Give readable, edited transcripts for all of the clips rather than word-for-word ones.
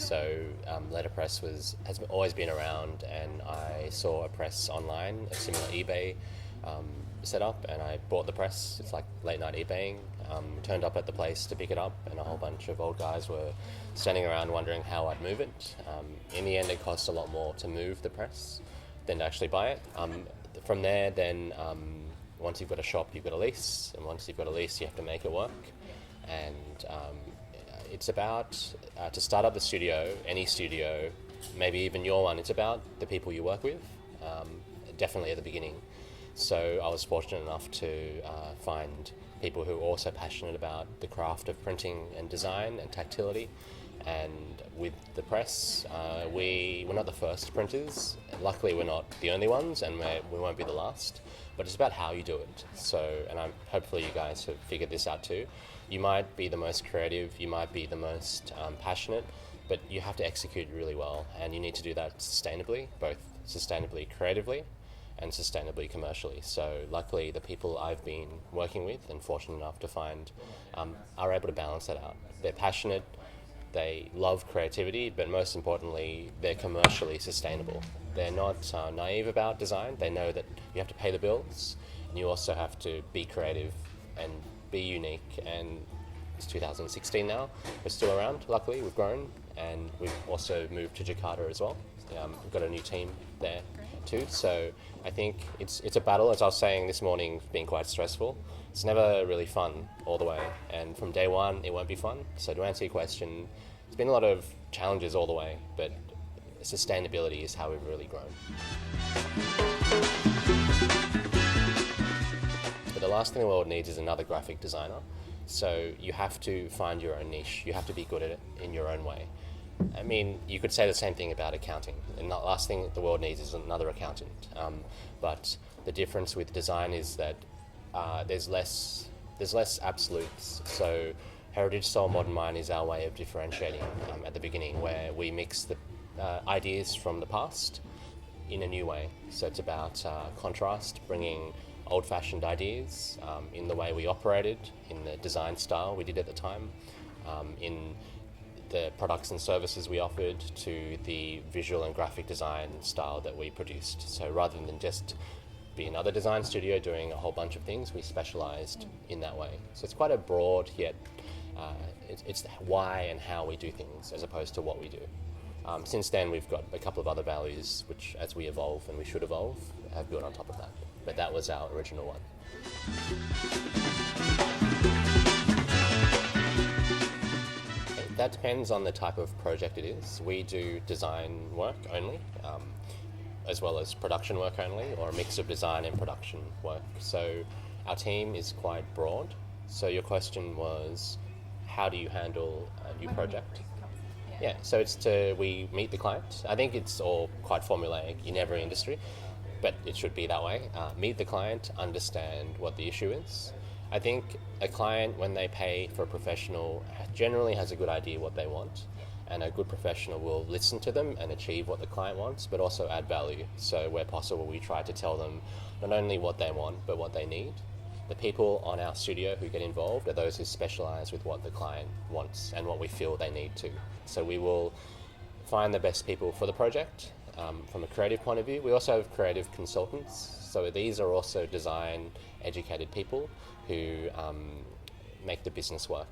So letterpress has always been around, and I saw a press online, a similar eBay setup, and I bought the press. It's like late night eBaying. Turned up at the place to pick it up, and a whole bunch of old guys were standing around wondering how I'd move it. In the end, it cost a lot more to move the press than to actually buy it. From there, then once you've got a shop, you've got a lease, and once you've got a lease, you have to make it work. And it's about to start up the studio, any studio, maybe even your one. It's about the people you work with, definitely at the beginning. So I was fortunate enough to find people who are also passionate about the craft of printing and design and tactility. And with the press, we're not the first printers. Luckily, we're not the only ones, and we won't be the last. But it's about how you do it. So, and hopefully you guys have figured this out too. You might be the most creative, you might be the most passionate, but you have to execute really well, and you need to do that sustainably, both sustainably creatively and sustainably commercially. So luckily the people I've been working with and fortunate enough to find are able to balance that out. They're passionate, they love creativity, but most importantly, they're commercially sustainable. They're not naive about design. They know that you have to pay the bills, and you also have to be creative and be unique. And it's 2016 now. We're still around. Luckily, we've grown, and we've also moved to Jakarta as well. We've got a new team there too. So I think it's a battle. As I was saying this morning, being quite stressful. It's never really fun all the way, and from day one, it won't be fun. So to answer your question, it's been a lot of challenges all the way, but sustainability is how we've really grown. But the last thing the world needs is another graphic designer. So you have to find your own niche. You have to be good at it in your own way. I mean, you could say the same thing about accounting. And the last thing the world needs is another accountant. But the difference with design is that there's less absolutes. So Heritage Soul Modern Mind is our way of differentiating at the beginning, where we mix the ideas from the past in a new way. So it's about contrast, bringing old-fashioned ideas in the way we operated, in the design style we did at the time, in the products and services we offered, to the visual and graphic design style that we produced. So rather than just be another design studio doing a whole bunch of things, we specialized in that way. So it's quite a broad, yet it's why and how we do things as opposed to what we do. Since then, we've got a couple of other values which, as we evolve, and we should evolve, have built on top of that. But that was our original one. That depends on the type of project it is. We do design work only, as well as production work only, or a mix of design and production work. So our team is quite broad. So your question was, how do you handle a new project? Yeah, so we meet the client. I think it's all quite formulaic in every industry, but it should be that way. Meet the client, understand what the issue is. I think a client, when they pay for a professional, generally has a good idea what they want, and a good professional will listen to them and achieve what the client wants, but also add value. So where possible, we try to tell them not only what they want, but what they need. The people on our studio who get involved are those who specialize with what the client wants and what we feel they need to. So we will find the best people for the project. From a creative point of view, we also have creative consultants. So these are also design educated people who make the business work.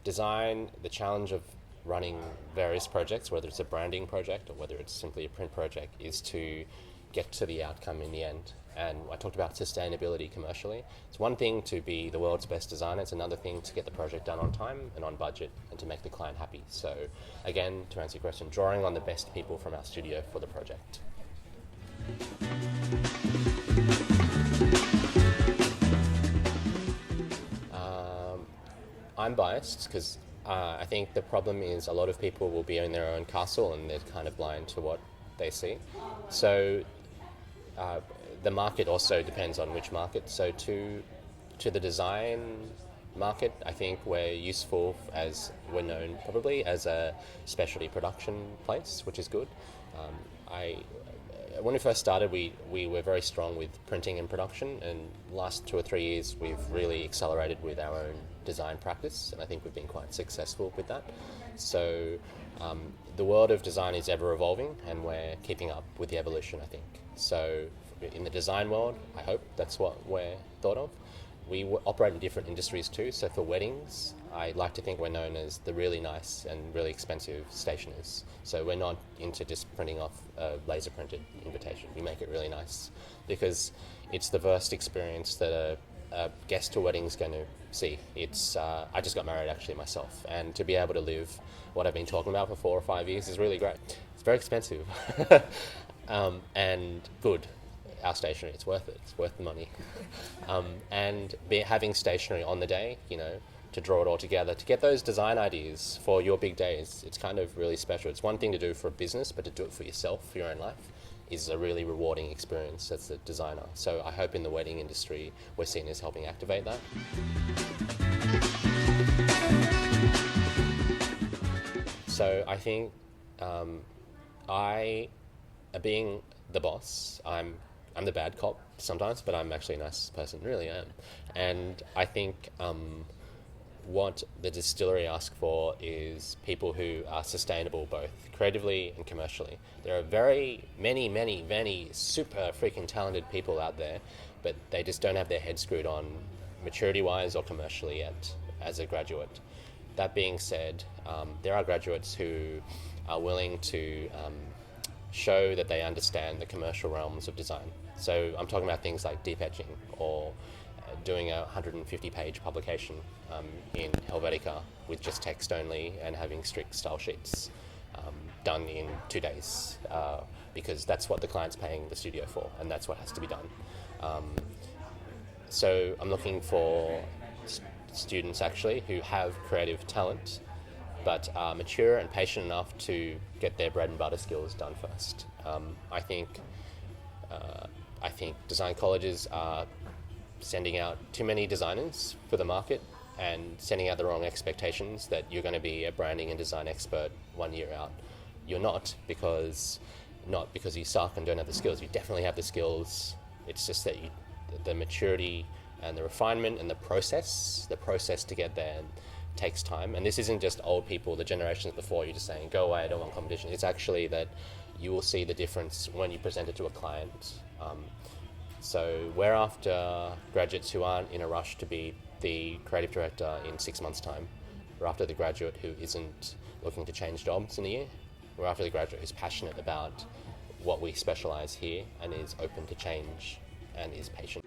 Design, the challenge of running various projects, whether it's a branding project or whether it's simply a print project, is to get to the outcome in the end. And I talked about sustainability commercially. It's one thing to be the world's best designer, it's another thing to get the project done on time and on budget and to make the client happy. So again, to answer your question, drawing on the best people from our studio for the project. I'm biased because I think the problem is a lot of people will be in their own castle and they're kind of blind to what they see. So the market also depends on which market. So to the design market, I think we're useful, as we're known probably as a specialty production place, which is good. when we first started, we were very strong with printing and production, and last 2 or 3 years we've really accelerated with our own design practice, and I think we've been quite successful with that. So the world of design is ever evolving, and we're keeping up with the evolution, I think. So in the design world, I hope that's what we're thought of. We operate in different industries too. So for weddings, I like to think we're known as the really nice and really expensive stationers. So we're not into just printing off a laser printed invitation. We make it really nice because it's the first experience that a guest to a wedding is going to see. It's I just got married actually myself, and to be able to live what I've been talking about for 4 or 5 years is really great. It's very expensive and good. Our stationery, it's worth it. It's worth the money. And having stationery on the day, to draw it all together, to get those design ideas for your big days, it's kind of really special. It's one thing to do for a business, but to do it for yourself, for your own life, is a really rewarding experience as a designer. So I hope in the wedding industry we're seen as helping activate that. So I think being the boss, I'm the bad cop sometimes, but I'm actually a nice person, really am. And I think what the distillery asks for is people who are sustainable both creatively and commercially. There are very many super freaking talented people out there, but they just don't have their head screwed on maturity-wise or commercially yet as a graduate. That being said, there are graduates who are willing to show that they understand the commercial realms of design. So I'm talking about things like deep etching or doing a 150-page publication in Helvetica with just text only and having strict style sheets done in 2 days because that's what the client's paying the studio for, and that's what has to be done. So I'm looking for students actually who have creative talent but are mature and patient enough to get their bread and butter skills done first. I think design colleges are sending out too many designers for the market and sending out the wrong expectations that you're going to be a branding and design expert 1 year out. You're not because you suck and don't have the skills. You definitely have the skills. It's just that the maturity and the refinement and the process to get there takes time. And this isn't just old people, the generations before you just saying, go away, I don't want competition. It's actually that you will see the difference when you present it to a client. So we're after graduates who aren't in a rush to be the creative director in 6 months' time. We're after the graduate who isn't looking to change jobs in a year. We're after the graduate who's passionate about what we specialise here and is open to change and is patient.